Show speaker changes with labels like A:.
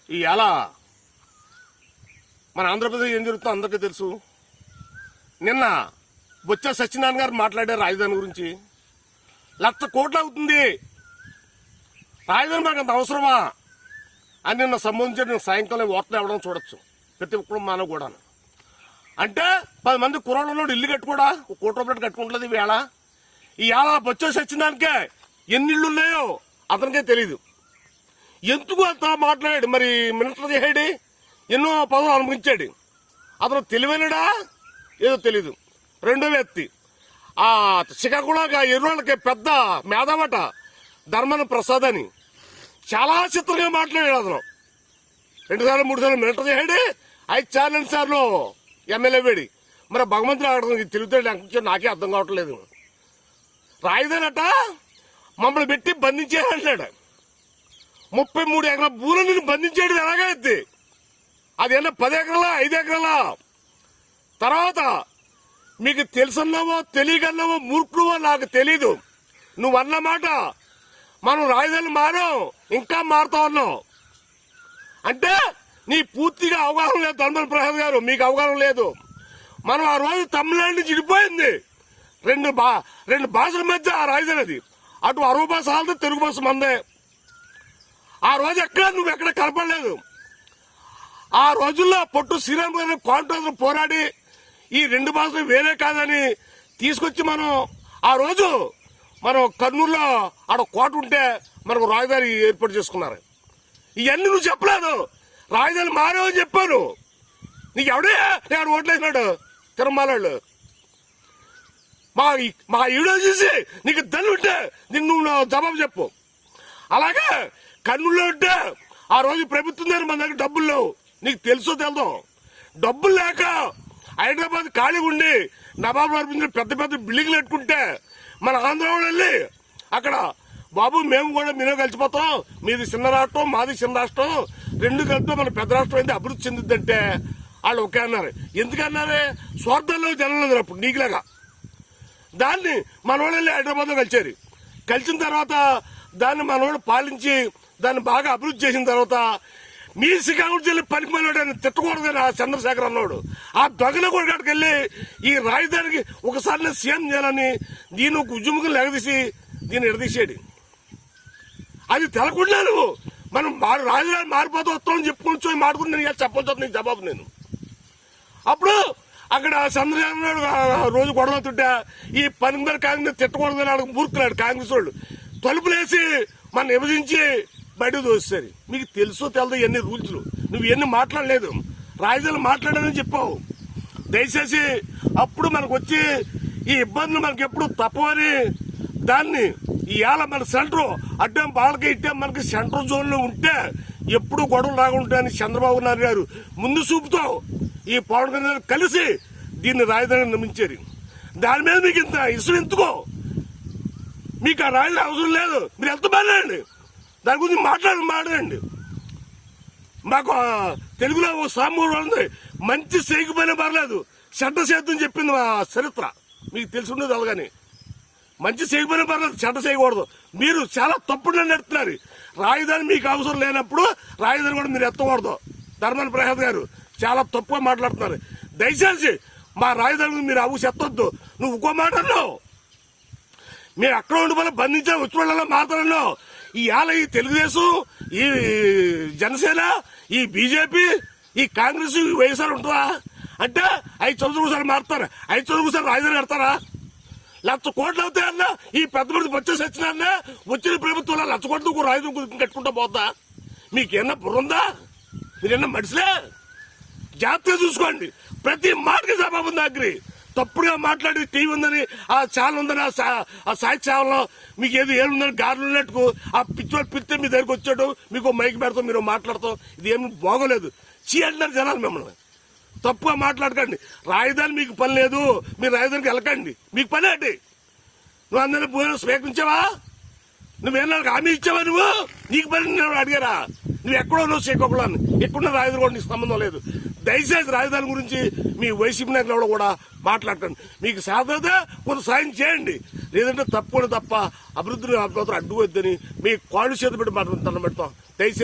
A: ఇవాళ మన ఆంధ్రప్రదేశ్ ఏం జరుగుతుందో అందరికీ తెలుసు. నిన్న బొత్స సత్యనారాయణ గారు మాట్లాడారు రాజధాని గురించి. 1,00,000 కోట్లు అవుతుంది, రాజధాని మనకు అంత అవసరమా అని నిన్న సంబంధించిన సాయంకాలం వార్తలు ఇవ్వడం చూడొచ్చు ప్రతి ఒక్కరు మానవ కూడా. అంటే 10 మంది కుర్రాళ్ళు ఇల్లు కట్టుకోడా 1 కోటి రూపాయలు కట్టుకుంటుంది. ఇవాళ బొత్స సత్యనారాయణకే ఎన్ని ఇళ్ళు ఉన్నాయో అతనికే తెలీదు. ఎందుకు అంత మాట్లాడాడు? మరి మినిస్టర్ చేసాడు, ఎన్నో పదవులు అనుభవించాడు. అతను తెలివైనడా ఏదో తెలీదు. రెండో వ్యక్తి ఆ శ్రీకాకుళం ఎర్రోళ్ళకి పెద్ద మేధావట ధర్మన ప్రసాద్ అని చాలా చిత్రంగా మాట్లాడాడు. అతను 2 సార్లు 3 సార్లు మినిస్టర్ చేసాడు, 5 సార్లు 2 సార్లు ఎమ్మెల్యే వేడి. మరి భగవంతుడు అక్కడ తిరుగుతాడు నాకే అర్థం కావట్లేదు. రాజధాని అట మమ్మల్ని పెట్టి బంధించేయాడు. 33 ఎకరాల భూములను బంధించేది ఎలాగైతే అది ఏమన్నా 10 ఎకరాలా 5 ఎకరాలా? తర్వాత మీకు తెలుసున్నావో తెలియకన్నావో మూర్ఖువో నాకు తెలీదు. నువ్వు అన్నమాట మనం రాజధాని మారాం, ఇంకా మారుతా ఉన్నావు అంటే నీ పూర్తిగా అవగాహన లేదు. ధర్మల ప్రసాద్ గారు మీకు అవగాహన లేదు. మనం ఆ రోజు తమిళనాడు నుంచి విడిపోయింది. రెండు భాషల మధ్య ఆ రాజధాని అది. అటు అరవ భాష ఆల్తో తెలుగు భాష మందే. ఆ రోజు నువ్వు ఎక్కడ కలపలేదు. ఆ రోజుల్లో పొట్టు శ్రీరామ్ గారిని కాంట్రాక్టర్ పోరాడి ఈ 2 భాషలు వేరే కాదని తీసుకొచ్చి ఆ రోజు మనం కర్నూలులో ఆడ కోట ఉంటే మనకు రాజధాని ఏర్పాటు చేసుకున్నారు. ఇవన్నీ నువ్వు చెప్పలేదు. రాజధాని మారేవని చెప్పాను. నీకు ఎవడే ఓట్లేసినాడు తిరుమలలో? మా వీడియో చూసి నీకు దల్లు ఉంటే నువ్వు జవాబు చెప్పు. అలాగే కర్నూలులో ఉంటే ఆ రోజు ప్రభుత్వం దగ్గర మన దగ్గర డబ్బులు లేవు. నీకు తెలుసో తెలదో. డబ్బులు లేక హైదరాబాద్ ఖాళీ ఉండి నవాబు అర్పించిన పెద్ద పెద్ద బిల్డింగ్లు పెట్టుకుంటే మన ఆంధ్ర వాళ్ళు వెళ్ళి అక్కడ బాబు మేము కూడా మీరే కలిసిపోతాం, మీది చిన్న రాష్ట్రం మాది చిన్న రాష్ట్రం 2 కలిపితే మన పెద్ద రాష్ట్రం అయితే అభివృద్ధి చెందిద్దంటే వాళ్ళు ఒకే అన్నారు. ఎందుకన్నారే? స్వార్థంలో జనం లేదు అప్పుడు నీకులాగా. దాన్ని మనవాళ్ళు వెళ్ళి హైదరాబాద్ లో కలిసిన తర్వాత దాన్ని మనవాళ్ళు పాలించి దాన్ని బాగా అభివృద్ధి చేసిన తర్వాత మీ శ్రీకాకుళం జిల్లా పనికిమాలని తిట్టకూడదని ఆ చంద్రశేఖర్ అన్నాడు. ఆ దొంగల కొడుకు వెళ్ళి ఈ రాజధానికి ఒకసారి సీఎం చేయాలని దీన్ని ఒక ఉద్యమం లెగదీసి దీన్ని ఎడదీసాడు. అది తెలకుండా నువ్వు మనం రాజధాని మారిపోతూ వస్తామని చెప్పుకొని మాట్లాడుకుని నేను చెప్పాల్సి నీకు జవాబు. నేను అప్పుడు అక్కడ చంద్రశేఖర్ రోజు గొడవతుంటే ఈ పనికిమాల కాంగ్రెస్ తిట్టకూడదని ఆడ మూర్ఖులాడు కాంగ్రెస్ వాళ్ళు తలుపులేసి మన విభజించి బయట దోస్తారు. మీకు తెలుసో తెలదో ఎన్ని రూల్స్. నువ్వు ఎన్ని మాట్లాడలేదు. రాజధాని మాట్లాడాలని చెప్పావు. దయచేసి అప్పుడు మనకు వచ్చి ఈ ఇబ్బందులు మనకి ఎప్పుడు తప్పవని దాన్ని ఇవాళ మన సెంటర్ అడ్డం వాళ్ళకి ఇట్టే మనకి సెంట్రల్ జోన్ లో ఉంటే ఎప్పుడు గొడవలు రాకుంటాయని చంద్రబాబు నాయుడు గారు ముందు చూపుతో ఈ పవన్ కళ్యాణ్ కలిసి దీన్ని రాజధాని నిర్మించారు. దాని మీద మీకు ఇంత ఇష్టం ఎందుకో? మీకు ఆ రాజధాని అవసరం లేదు. మీరు ఎంత మాట్లాడండి, దాని గురించి మాట్లాడండి. మాకు తెలుగులో ఓ సామూరు ఉంది, మంచి చేయకపోయినా పర్లేదు చెడ్డ చేద్దని చెప్పింది మా చరిత్ర. మీకు తెలిసి ఉండదు అలాగని. మంచి చేయకపోయినా పర్లేదు చెడ్డ చేయకూడదు. మీరు చాలా తప్పుడు నడుపుతున్నారు. రాజధాని మీకు అవసరం లేనప్పుడు రాజధాని కూడా మీరు ఎత్తకూడదు. ధర్మన ప్రసాద్ గారు చాలా తప్పుగా మాట్లాడుతున్నారు. దయచేసి మా రాజధాని మీరు అవు చెత్తొద్దు. నువ్వు ఇంకో మాట అన్నావు, మీరు అక్కడ ఉండి వల్ల బంధించే ఉత్తరాలలో మాట్లాడినావు. ఈ తెలుగుదేశం, ఈ జనసేన, ఈ బీజేపీ, ఈ కాంగ్రెస్, ఈ వైఎస్ఆర్ ఉంటుందా అంటే 5 సంవత్సరాలు ఒకసారి మారుతారా? 5 సంవత్సరాలు ఒకసారి రాజధాని కడతారా? 1,00,000 కోట్లు అవుతాయన్నా ఈ పెద్ద మంది వచ్చే సచ్చినా వచ్చిన ప్రభుత్వంలో 1,00,000 కోట్లు రాజధాని కట్టుకుంటా పోతా? మీకేమన్నా బుర్రుందా? మీరేమన్నా మడిసిలే? జాగ్రత్తగా చూసుకోండి. ప్రతి మాటకి జవాబు ఉంది. అగ్రి తప్పుడుగా మాట్లాడి టీవీ ఉందని ఆ ఛానల్ ఉందని ఆ సాహిత్య ఛానల్లో మీకు ఏముందని గారులు ఉన్నట్టుకు ఆ పిచ్చోళ్ళు పిలిస్తే మీ దగ్గరికి వచ్చాడు, మీకు మైక్ పెడతాం, మీరు మాట్లాడతాం. ఇది ఏమి బాగోలేదు. అంటారు జనాలు మిమ్మల్ని. తప్పుగా మాట్లాడకండి. రాజధాని మీకు పని లేదు, మీరు రాజధానికి వెళ్ళకండి. మీకు పని ఏంటి? నువ్వు అందరినీ భూమి స్వీకరించావా? నువ్వేనా హామీ ఇచ్చావా? నువ్వు నీకు పని అడిగారా? నువ్వు ఎక్కడో నువ్వు శ్రీకాకుళం ఎక్కడున్న రాజధాని కూడా నీకు సంబంధం లేదు. దయచేసి రాజధాని గురించి మీ వైసీపీ నాయకులు కూడా మాట్లాడకండి. మీకు సాధ్యత కొంత సాయం చేయండి, లేదంటే తప్పకుండా తప్ప అభివృద్ధిని అడ్డు వద్దని మీ కాళ్ళు చేతి పెట్టి మాట్లాడుతాను పెడతాం. దయచేసి